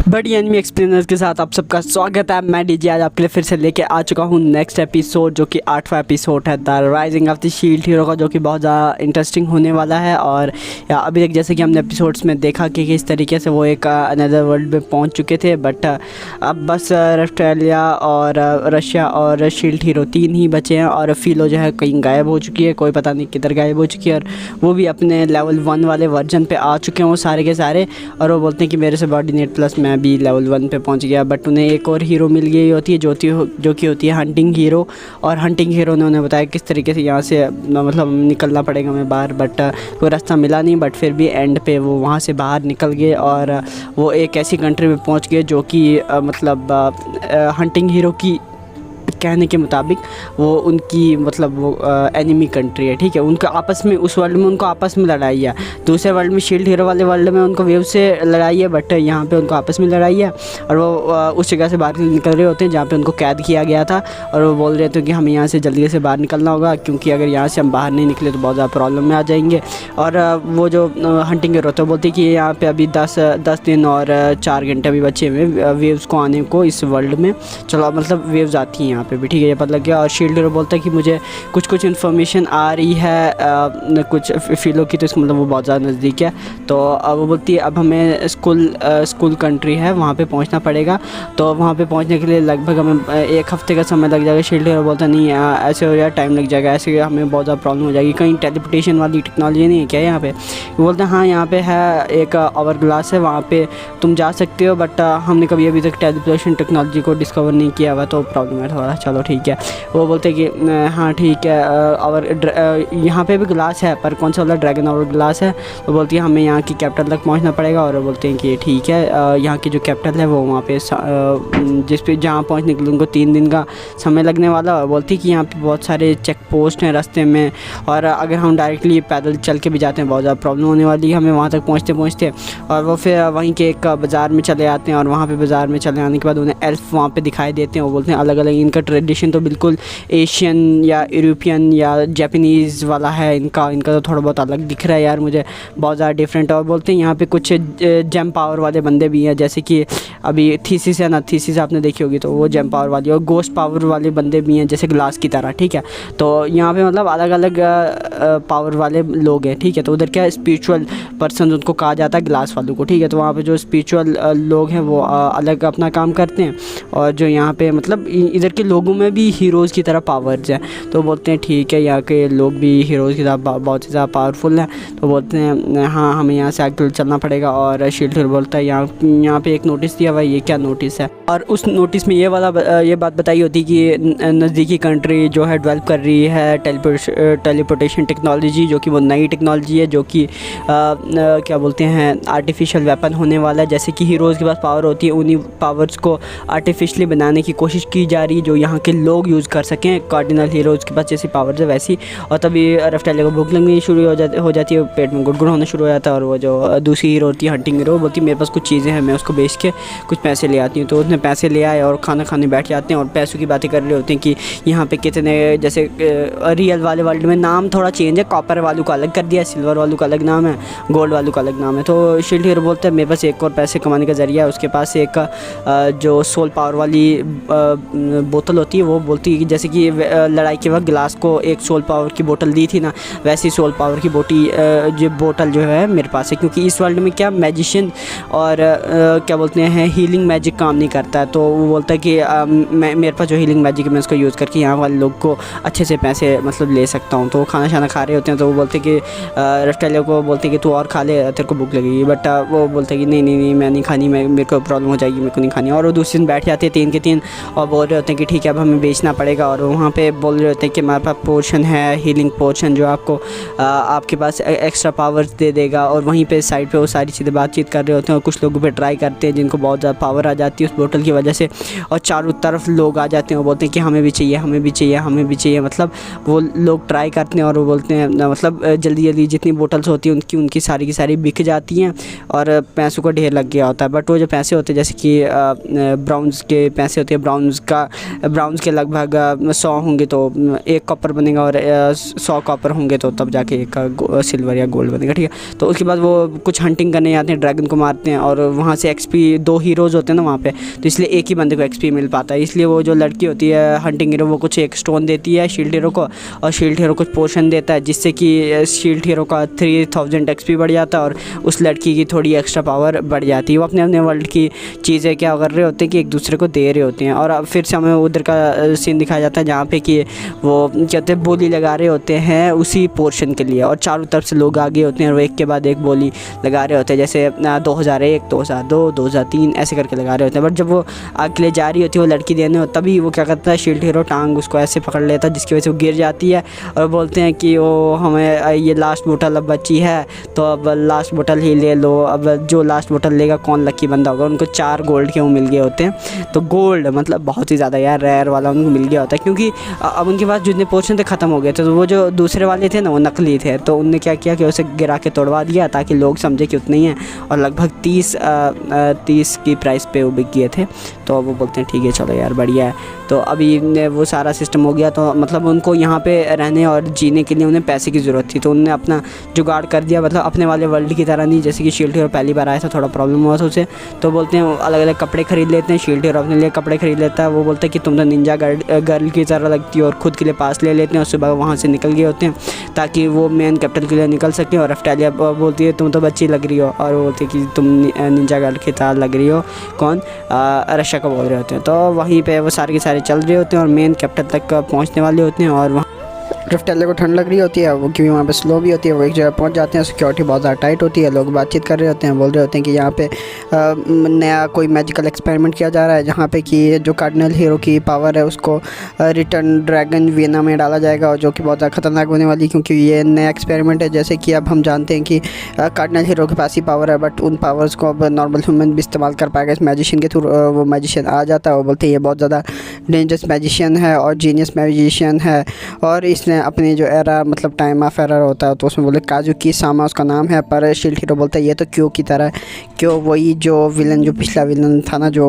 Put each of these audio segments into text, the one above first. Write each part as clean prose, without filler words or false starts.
बड़ी enemy explainers के साथ आप सबका स्वागत है। मैं डीजे आज आपके लिए फिर से लेके आ चुका हूँ नेक्स्ट एपिसोड, जो कि 8वां एपिसोड है the rising of the shield hero का, जो कि बहुत ज़्यादा इंटरेस्टिंग होने वाला है। और अभी तक जैसे कि हमने एपिसोड्स में देखा कि किस तरीके से वो एक अनदर वर्ल्ड में पहुँच चुके थे, बट अब बस ऑस्ट्रेलिया और रशिया और शील्ड हीरो 3 ही बचे हैं। और फिलो जो है कहीं गायब हो चुकी है, कोई पता नहीं किधर गायब हो चुकी है। और वो भी अपने लेवल 1 वाले वर्जन पे आ चुके हैं वो सारे के सारे। और वो बोलते हैं कि मेरे से बॉडी नेट प्लस मैं भी लेवल 1 पे पहुंच गया। बट उन्हें एक और हीरो मिल गई होती है जो कि होती है हंटिंग हीरो। और हंटिंग हीरो ने उन्हें बताया किस तरीके से यहाँ से मतलब निकलना पड़ेगा हमें बाहर, बट कोई रास्ता मिला नहीं। बट फिर भी एंड पे वो वहाँ से बाहर निकल गए और वो एक ऐसी कंट्री में पहुँच गए जो कि मतलब हंटिंग हीरो की कहने के मुताबिक वो उनकी मतलब वो एनिमी कंट्री है, ठीक है। उनका आपस में उस वर्ल्ड में उनको आपस में लड़ाई है। दूसरे वर्ल्ड में शील्ड हीरो वाले वर्ल्ड में उनको वेव से लड़ाई है, बट यहाँ पे उनको आपस में लड़ाई है। और वो उस जगह से बाहर निकल रहे होते हैं जहाँ पे उनको कैद किया गया था। और वो बोल रहे थे कि हमें यहाँ से जल्दी से बाहर निकलना होगा, क्योंकि अगर यहाँ से हम बाहर नहीं निकले तो बहुत ज़्यादा प्रॉब्लम में आ जाएंगे। और वो जो हंटिंग हीरो तो बोलती कि यहाँ पर अभी 10 दिन और 4 घंटे अभी बचे हुए वेव्स को आने को इस वर्ल्ड में। चलो मतलब वेव्स आती हैं यहाँ पे भी, ठीक है, ये पता लग गया। और शील्ड हीरो बोलता है कि मुझे कुछ इन्फॉर्मेशन आ रही है कुछ फिलो की, तो इसका मतलब वो बहुत ज़्यादा नज़दीक है। तो वो बोलती है अब हमें स्कूल कंट्री है वहाँ पे पहुँचना पड़ेगा। तो वहाँ पे पहुँचने के लिए लगभग हमें 1 हफ़्ते का समय लग जाएगा। शील्ड हीरो बोलता नहीं ऐसे हो जाए, टाइम लग जाएगा, ऐसे हमें बहुत ज़्यादा प्रॉब्लम हो जाएगी। कहीं टेलीपोर्टेशन वाली टेक्नोलॉजी नहीं है क्या यहाँ पे? वो बोलते हैं हाँ यहाँ पे है, एक आवर ग्लास है, वहाँ पे तुम जा सकते हो, बट हमने कभी अभी तक टेलीपोर्टेशन टेक्नोलॉजी को डिस्कवर नहीं किया हुआ, तो प्रॉब्लम है थोड़ा। चलो ठीक है। वो बोलते हैं कि हाँ ठीक है, और यहाँ पे भी ग्लास है, पर कौन सा वाला ड्रैगन और ग्लास है। वो बोलती है हमें यहाँ की कैपिटल तक पहुँचना पड़ेगा। और वो बोलते हैं कि ठीक है, यहाँ की जो कैपिटल है वो वहाँ पे जिस पे जहाँ पहुँचने के लिए उनको 3 दिन का समय लगने वाला। बोलती है कि यहाँ पे बहुत सारे चेक पोस्ट हैं रास्ते में, और अगर हम डायरेक्टली पैदल चल के भी जाते हैं बहुत ज़्यादा प्रॉब्लम होने वाली है हमें वहाँ तक पहुँचते। और वो फिर वहीं के एक बाज़ार में चले आते हैं, और वहाँ पे बाज़ार में चले आने के बाद उन्हें एल्फ वहाँ पे दिखाई देते हैं। वो बोलते हैं अलग अलग इनका ट्रेडिशन तो बिल्कुल एशियन या यूरोपियन या जापानीज़ वाला है, इनका तो थोड़ा बहुत अलग दिख रहा है यार मुझे, बहुत ज़्यादा डिफरेंट। और बोलते हैं यहाँ पे कुछ जेम पावर वाले बंदे भी हैं, जैसे कि अभी थीसिस है ना, थीसिस आपने देखी होगी, तो वो जेम पावर वाली, और गोस्ट पावर वाले बंदे भी हैं जैसे ग्लास की तरह, ठीक है। तो यहाँ पे मतलब अलग अलग पावर वाले लोग हैं, ठीक है। तो उधर क्या स्पिरिचुअल पर्सन उनको कहा जाता है ग्लास वालों को, ठीक है। तो वहाँ पे जो स्पिरिचुअल लोग हैं वो अलग अपना काम करते हैं, और जो यहाँ पे मतलब इधर के लोगों में भी हीरोज़ की तरह पावर्स हैं। तो बोलते हैं ठीक है, यहाँ के लोग भी हीरोज़ की तरह बहुत ही ज़्यादा पावरफुल हैं। तो बोलते हैं हाँ हमें यहाँ से आगे चलना पड़ेगा। और शील्ड हीरो बोलता है यहाँ पे एक नोटिस दिया हुआ है, ये क्या नोटिस है? और उस नोटिस में ये बात बताई होती कि नज़दीकी कंट्री जो है डेवलप कर रही है टेलीपोर्टेशन टेक्नोलॉजी, जो कि वो नई टेक्नोलॉजी है, जो कि क्या बोलते हैं आर्टिफिशियल वेपन होने वाला है। जैसे कि हीरोज़ के पास पावर होती है, उन्हीं पावर्स को आर्टिफिशियली बनाने की कोशिश की जा रही है, जो यहाँ के लोग यूज़ कर सकें। कार्डिनल हीरोज़ के पास जैसी पावर्स है वैसी। और तभी रफ्टेलिया को भूख लगनी शुरू हो जाती है, पेट में गुड़गुड़ होना शुरू हो जाता है। और वो जो दूसरी हीरो होती है हंटिंग हीरो, बोलती है मेरे पास कुछ चीज़ें हैं, मैं उसको बेच के कुछ पैसे ले आती हूँ। तो उसने पैसे ले आए और खाना खाने बैठ जाते हैं, और पैसों की बातें कर रहे होते हैं कि यहाँ पे कितने, जैसे रियल वाले वर्ल्ड में नाम थोड़ा चेंज है, कॉपर वालों का अलग कर दिया, सिल्वर वालों का अलग नाम है, गोल्ड वालों का अलग नाम है। तो शील्ड हीरो बोलता है मेरे पास एक और पैसे कमाने का ज़रिया है। उसके पास एक जो सोल पावर वाली बोतल होती है, वो बोलती है कि जैसे कि लड़ाई के वक्त ग्लास को एक सोल पावर की बोतल दी थी ना, वैसी सोल पावर की बोतल जो है मेरे पास है, क्योंकि इस वर्ल्ड में क्या मैजिशियन और क्या बोलते हैं हीलिंग मैजिक काम नहीं करता है। तो वो बोलता है कि मेरे पास जो हीलिंग मैजिक है मैं उसको यूज़ करके यहाँ वाले लोग को अच्छे से पैसे मतलब ले सकता हूँ। तो वो खाना शाना खा रहे होते हैं, तो वो बोलते हैं कि रफ्टेलिया को बोलते हैं कि तू और खा ले, तेरे को भूख लगेगी। बट वो बोलते हैं कि नहीं मैं नहीं खानी, मेरे को प्रॉब्लम हो जाएगी, मेरे को नहीं खानी। और वो दूसरे दिन बैठ जाते हैं 3 के 3 और बोल रहे होते हैं कि ठीक है अब हमें बेचना पड़ेगा। और वहाँ पे बोल रहे होते हैं कि हमारे पास पोर्शन है, हीलिंग पोर्शन, जो आपको आपके पास एक्स्ट्रा पावर्स दे देगा। और वहीं पे साइड पे वो सारी चीज़ें बातचीत कर रहे होते हैं, और कुछ लोगों पे ट्राई करते हैं जिनको बहुत ज़्यादा पावर आ जाती है उस बोतल की वजह से, और चारों तरफ लोग आ जाते हैं। वो बोलते हैं कि हमें भी चाहिए, हमें भी चाहिए, हमें भी चाहिए। मतलब वो लोग ट्राई करते हैं, और वो बोलते हैं मतलब जल्दी जितनी बोतल्स होती हैं उनकी सारी की सारी बिक जाती हैं, और पैसों का ढेर लग गया होता है। बट वो जो पैसे होते हैं जैसे कि ब्राउन्स के पैसे होते हैं, ब्राउन्स के लगभग 100 होंगे तो 1 कॉपर बनेगा, और 100 कॉपर होंगे तो तब जाके एक सिल्वर या गोल्ड बनेगा, ठीक है। तो उसके बाद वो कुछ हंटिंग करने जाते हैं, ड्रैगन को मारते हैं, और वहाँ से एक्सपी 2 हीरोज़ होते हैं ना वहाँ पे, तो इसलिए एक ही बंदे को एक्सपी मिल पाता है। इसलिए वो जो लड़की होती है हंटिंग हीरो, वो कुछ एक स्टोन देती है शील्ड हीरो को, और शील्ड हीरो कुछ पोशन देता है, जिससे कि शील्ड हीरो का 3000 एक्सपी बढ़ जाता है, और उस लड़की की थोड़ी एक्स्ट्रा पावर बढ़ जाती है। वो अपने अपने वर्ल्ड की चीज़ें क्या कर रहे होते हैं कि एक दूसरे को दे रहे होते हैं। और अब फिर से हमें उधर का सीन दिखाया जाता है जहाँ पे कि वो कहते हैं बोली लगा रहे होते हैं उसी पोर्शन के लिए, और चारों तरफ से लोग आगे होते हैं और एक के बाद एक बोली लगा रहे होते हैं, जैसे 2001, 2002, 2003 ऐसे करके लगा रहे होते हैं। बट जब वो आगे के लिए जा रही होती है वो लड़की देने हो, तभी वो क्या करता है, शील्ड हीरो टांग उसको ऐसे पकड़ लेता है जिसकी वजह से वो गिर जाती है, और बोलते हैं कि वो हमें ये लास्ट बोतल अब बची है तो अब लास्ट बोतल ही ले लो, अब जो लास्ट बोतल लेगा कौन लकी बंदा होगा। उनको 4 गोल्ड के वो मिल गए होते हैं, तो गोल्ड मतलब बहुत ही ज़्यादा यार रेयर वाला उनको मिल गया होता है, क्योंकि अब उनके पास जितने पोर्शन थे ख़त्म हो गए थे, तो वो जो दूसरे वाले थे ना वो नकली थे, तो उनने क्या किया कि उसे गिरा के तोड़वा दिया ताकि लोग समझे कि उतने ही हैं, और लगभग 30 की प्राइस पे वो बिक गए थे। तो वो बोलते हैं ठीक है चलो यार बढ़िया है। तो अभी वो सारा सिस्टम हो गया, तो मतलब उनको यहाँ पे रहने और जीने के लिए उन्हें पैसे की ज़रूरत थी, तो उन्होंने अपना जुगाड़ कर दिया, मतलब अपने वाले वर्ल्ड की तरह नहीं, जैसे कि शील्ड हीरो पहली बार आया था थोड़ा प्रॉब्लम हुआ था उसे, तो बोलते हैं अलग अलग कपड़े खरीद लेते हैं, शील्ड हीरो अपने लिए कपड़े खरीद लेता है, वो बोलते हैं कि तुम तो निंजा गर्ल की तरह लगती हो, और ख़ुद के लिए पास ले लेते हैं, और सुबह वहाँ से निकल गए होते हैं ताकि वो मेन कैपिटल के लिए निकल सकें। और रफ्टेलिया बोलती है तुम तो बच्ची लग रही हो, और वो बोलती है कि तुम निंजा गर्ल की तरह लग रही हो, कौन रशिया को बोल रहे होते हैं। तो वहीं पे वो सारे के सारे चल रहे होते हैं और मेन कैपिटल तक पहुंचने वाले होते हैं, और वहाँ रफ्टेलिया को ठंड लग रही होती है, वो क्योंकि वहाँ पे स्लो भी होती है, वो एक जगह पहुँच जाते हैं, सिक्योरिटी बहुत ज़्यादा टाइट होती है, लोग बातचीत कर रहे होते हैं, बोल रहे होते हैं कि यहाँ पे नया कोई मैजिकल एक्सपेरिमेंट किया जा रहा है, जहाँ पे कि जो कार्डिनल हीरो की पावर है उसको रिटर्न ड्रैगन वियना में डाला जाएगा, और जो कि बहुत ज़्यादा खतरनाक होने वाली, क्योंकि ये नया एक्सपेरिमेंट है। जैसे कि अब हम जानते हैं कि कार्डिनल हीरो के पास ही पावर है, बट उन पावर्स को अब नॉर्मल ह्यूमन भी इस्तेमाल कर पाएगा इस मैजिशियन के थ्रू। वो मैजिशियन आ जाता है, वो बोलते हैं ये बहुत ज़्यादा डेंजरस मैजिशियन है और जीनियस मैजिशियन है, और इसने अपने जो एरा मतलब टाइम ऑफ एरर होता है तो उसमें बोले काजुकी सामा उसका नाम है, पर शील्ड हीरो बोलता है ये तो क्यों की तरह, क्यों वही जो विलन जो पिछला विलन था ना जो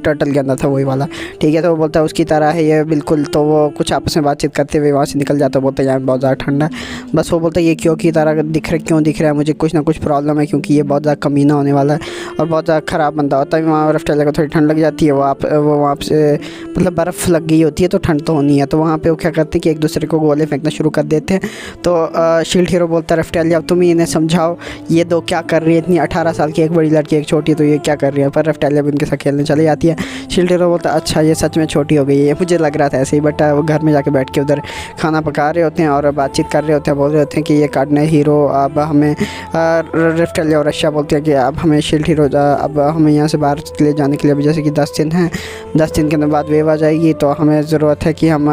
टर्टल के अंदर था वही वाला, ठीक है। तो वो बोलता है उसकी तरह है ये बिल्कुल। तो वो कुछ आपस में बातचीत करते हुए वहाँ से निकल जाता है, बोलता है यहाँ बहुत ज़्यादा ठंडा है। बस वो बोलता है ये क्यों की तरह क्यों दिख रहा है, मुझे कुछ ना कुछ प्रॉब्लम है, क्योंकि ये बहुत ज़्यादा कमीना होने वाला है और बहुत ज़्यादा ख़राब बंदा होता है। वहाँ रफ्टेलिया को थोड़ी ठंड लग जाती है, वो वहाँ से मतलब बर्फ़ लग गई होती है तो ठंड तो होनी है। तो वहाँ पे वो क्या करते हैं कि एक दूसरे को गोले फेंकना शुरू कर देते हैं। तो शील्ड हीरो बोलता है रफ्टेलिया अब तुम ही इन्हें समझाओ, ये दो क्या कर रही है, इतनी 18 साल की एक बड़ी लड़की एक छोटी, तो ये क्या कर रही है। पर रफ्टेलिया भी उनके साथ खेलने चली जाती है। शील्ड हीरो बोलता है अच्छा ये सच में छोटी हो गई है, मुझे लग रहा था ऐसे ही। बट वो घर में जाके बैठ के उधर खाना पका रहे होते हैं और बातचीत कर रहे होते हैं, बोल रहे होते हैं कि ये कार्डिनल हीरो अब हमें रफ्टेलिया और रशिया बोलते हैं कि अब हमें शील्ड हीरो अब हमें यहाँ से बाहर ले जाने के लिए जैसे कि 10 दिन हैं, 10 दिन के बाद वेव आ जाएगी, तो हमें ज़रूरत है कि हम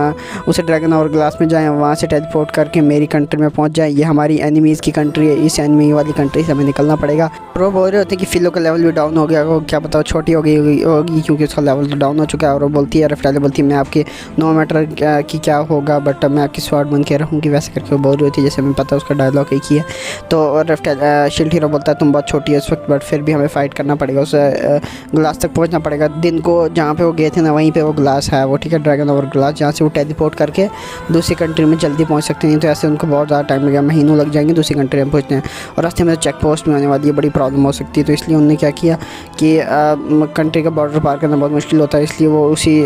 उसे ड्रैगन और ग्लास में जाएँ, वहाँ से टेलीपोर्ट करके मेरी कंट्री में पहुँच जाएँ। ये हमारी एनिमीज़ की कंट्री है, इस एनिमी वाली कंट्री से हमें निकलना पड़ेगा। प्रो बोल रहे होते हैं कि फिलो का लेवल भी डाउन हो गया, क्या पता छोटी हो गई होगी क्योंकि उसका लेवल तो डाउन हो चुका है। और वो बोलती है रफ्टेलिया बोलती है मैं आपके नो मैटर कि क्या होगा बट मैं आपकी स्वाड बन के रहूँगी, वैसे करके वो बोल रही होती है जैसे हमें पता है उसका डायलॉग एक ही है। तो शील्ड हीरो बोलता है तुम बहुत छोटी है इस वक्त बट फिर भी हमें फ़ाइट करना पड़ेगा, उसे ग्लास तक पहुँचना पड़ेगा। दिन को जहाँ पे वो गए थे ना वहीं पे वो ग्लास है, वो ठीक है ड्रैगन और ग्लास, जहाँ से वो टेलीपोर्ट करके दूसरी कंट्री में जल्दी पहुँच सकते हैं। तो ऐसे उनको बहुत ज़्यादा टाइम लगेगा, महीनों लग जाएंगे दूसरी कंट्री में पहुँचने, और रास्ते में चेक पोस्ट में आने वाली है, बड़ी प्रॉब्लम हो सकती है। तो इसलिए उन्होंने क्या किया कि कंट्री का बॉर्डर पार करना बहुत मुश्किल होता है, इसलिए वो उसी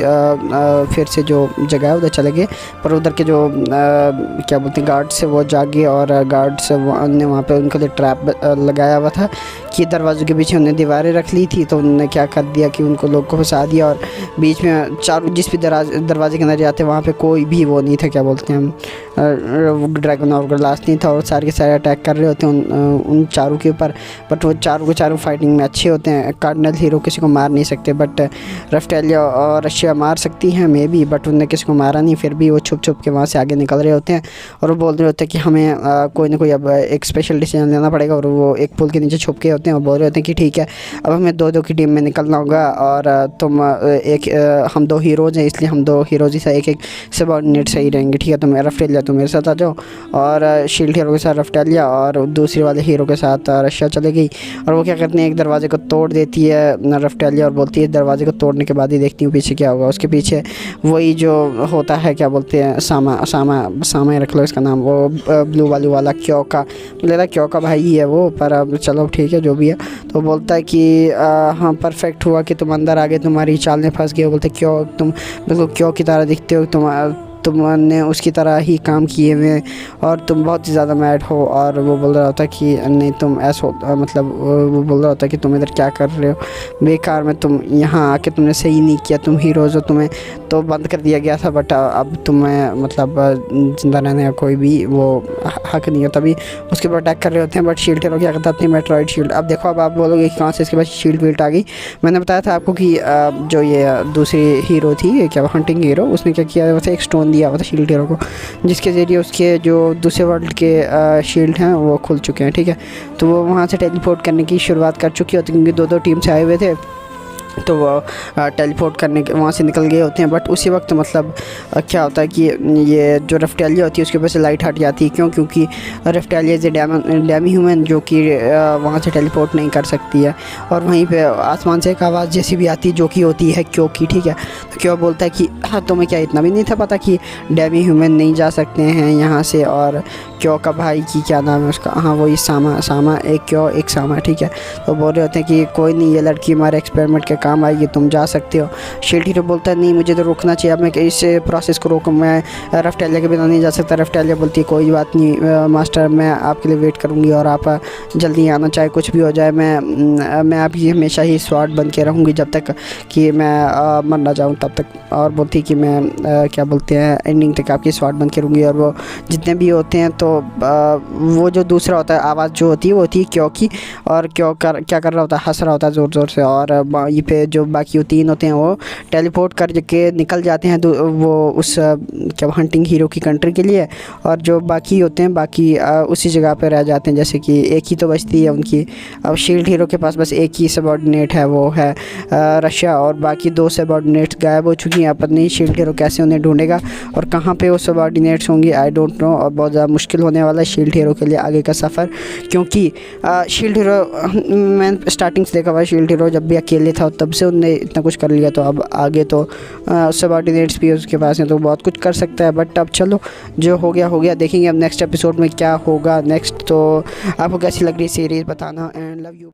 फिर से जो जगह है उधर चले गए। पर उधर के जो क्या बोलते हैं गार्ड्स से वो जागे, और गार्ड्स ने वहाँ पे उनके लिए ट्रैप लगाया हुआ था कि दरवाज़ों के पीछे उन्होंने दीवारें रख ली थी। तो उन्होंने क्या कर दिया कि उनको लोग को फंसा दिया, और बीच में चारों जिस भी दरवाजे के अंदर जाते वहाँ पे कोई भी वो नहीं था, क्या बोलते हैं हम ड्रैगन और ग्लास नहीं था, और सारे के सारे अटैक कर रहे होते हैं उन चारों के ऊपर। बट वो चारों के चारों फाइटिंग में अच्छे होते हैं, कार्डिनल हीरो किसी को मार नहीं सकते, बट रफ्टेलिया और रशिया मार सकती हैं मे बी, बट उन्होंने किसी को मारा नहीं। फिर भी वो छुप छुप के वहाँ से आगे निकल रहे होते हैं, और वो बोल रहे होते हैं कि हमें कोई ना कोई अब एक स्पेशल डिसीजन लेना पड़ेगा। और वो एक पुल के नीचे छुप के होते हैं और बोल रहे होते हैं कि ठीक है अब हमें 2-2 की टीम में निकलना होगा, और तुम हम 2 हीरोज़ हैं इसलिए हम 2 हीरोज़ ही से एक सबऑर्डिनेट सही रहेंगे, ठीक है। तुम रफ्टेलिया तुम मेरे साथ आ जाओ, और शील्ड हीरो के साथ रफ्टेलिया और दूसरे वाले हीरो के साथ रशिया चले गई। और वो क्या करते हैं एक दरवाजे को तोड़ देती है रफ्टेलिया और बोलती है दरवाजे को तोड़ने के बाद ही देखती हूँ पीछे क्या होगा। उसके पीछे वही जो होता है, क्या बोलते हैं, सामा रख लो इसका नाम, वो ब्लू वालू वाला क्यों का, मुझे लगा क्यों का भाई ही है वो, पर अब चलो ठीक है जो भी है। तो बोलता है कि हाँ परफेक्ट हुआ कि तुम अंदर आ गए, तुम्हारी चाल में फंस गए। बोलते क्यों, तुम बिल्कुल क्यों की तरह दिखते हो, तुमने उसकी तरह ही काम किए हुए और तुम बहुत ही ज़्यादा मैड हो। और वो बोल रहा होता कि नहीं तुम ऐसा मतलब वो बोल रहा होता कि तुम इधर क्या कर रहे हो बेकार में, तुम यहाँ आके तुमने सही नहीं किया, तुम हीरोज़ हो, तुम्हें तो बंद कर दिया गया था, बट अब तुम्हें मतलब ज़िंदा रहने का कोई भी वो हक नहीं हो। तभी उसके ऊपर अटैक कर रहे होते हैं, बट शील्ड हीरो क्या करता है, अपनी मेट्रॉइड शील्ड। अब देखो अब आप बोलोगे कि कहाँ से इसके पास शील्ड वील्ड आ गई। मैंने बताया था आपको कि जो ये दूसरी हीरो थी, क्या हंटिंग हीरो, उसने क्या किया, वैसे एक स्टोन दिया हुआ था शील्ड हीरो को, जिसके ज़रिए उसके जो दूसरे वर्ल्ड के शील्ड हैं वो खुल चुके हैं, ठीक है। तो वो वहाँ से टेलीपोर्ट करने की शुरुआत कर चुकी होती, क्योंकि दो टीम से आए हुए थे, तो वो टेलीपोर्ट करने के वहाँ से निकल गए होते हैं। बट उसी वक्त मतलब क्या होता है कि ये जो रेफ्टेलिया होती है उसके ऊपर से लाइट हट जाती है। क्यों? क्योंकि रेफ्टेलिया इज़ डैमी ह्यूमन जो कि वहाँ से टेलीपोर्ट नहीं कर सकती है। और वहीं पे आसमान से एक आवाज़ जैसी भी आती है जो कि होती है क्यों की, ठीक है। तो क्यों बोलता है कि हाँ तुम्हें क्या इतना भी नहीं था पता कि डैमी ह्यूमन नहीं जा सकते हैं यहाँ से। और क्यों का भाई की क्या नाम है उसका, हाँ वही सामा एक क्यों एक सामा, ठीक है। तो बोल रहे होते हैं कि कोई नहीं, ये लड़की हमारे एक्सपेरिमेंट के काम आएगी, तुम जा सकते हो। शील्ड हीरो बोलता है नहीं मुझे तो रुकना चाहिए, अब मैं इस प्रोसेस को रोकूँ, मैं रेफ्टेलिया के बिना नहीं जा सकता। रेफ्टेलिया बोलती है कोई बात नहीं मास्टर, मैं आपके लिए वेट करूँगी और आप जल्दी आना, चाहे कुछ भी हो जाए, मैं आपकी हमेशा ही स्वॉर्ड बन के रहूँगी जब तक कि मैं मर ना जाऊँ तब तक। और बोलती है कि मैं क्या बोलते हैं एंडिंग तक आपकी स्वॉर्ड बन के रहूँगी। और वो जितने भी होते हैं तो वो जो दूसरा होता है आवाज़ जो होती है वो होती है क्यों की। और क्यों क्या कर रहा होता है, हंस रहा होता है ज़ोर ज़ोर से। और ये पे जो बाकी वो तीन होते हैं वो टेलीपोर्ट कर के निकल जाते हैं वो उस क्या हंटिंग हीरो की कंट्री के लिए। और जो बाकी होते हैं बाकी उसी जगह पे रह जाते हैं, जैसे कि एक ही तो बचती है उनकी। अब शील्ड हीरो के पास बस एक ही सबऑर्डिनेट है, वो है रशिया, और बाकी दो सबऑर्डिनेट्स गायब हो चुकी हैं। पता नहीं शील्ड हीरो कैसे उन्हें ढूंढेगा और कहाँ पे वो सबऑर्डिनेट्स होंगी, आई डोंट नो। और बहुत ज़्यादा मुश्किल होने वाला है शील्ड हीरो के लिए आगे का सफ़र, क्योंकि शील्ड हीरो मैंने स्टार्टिंग से देखा हुआ, शील्ड हीरो जब भी अकेले था तब से उनने इतना कुछ कर लिया, तो अब आगे तो सबऑर्डिनेट्स भी उसके पास हैं तो बहुत कुछ कर सकता है। बट अब चलो जो हो गया, देखेंगे अब नेक्स्ट एपिसोड में क्या होगा नेक्स्ट। तो आपको कैसी लग रही है सीरीज़ बताना, एंड लव यू।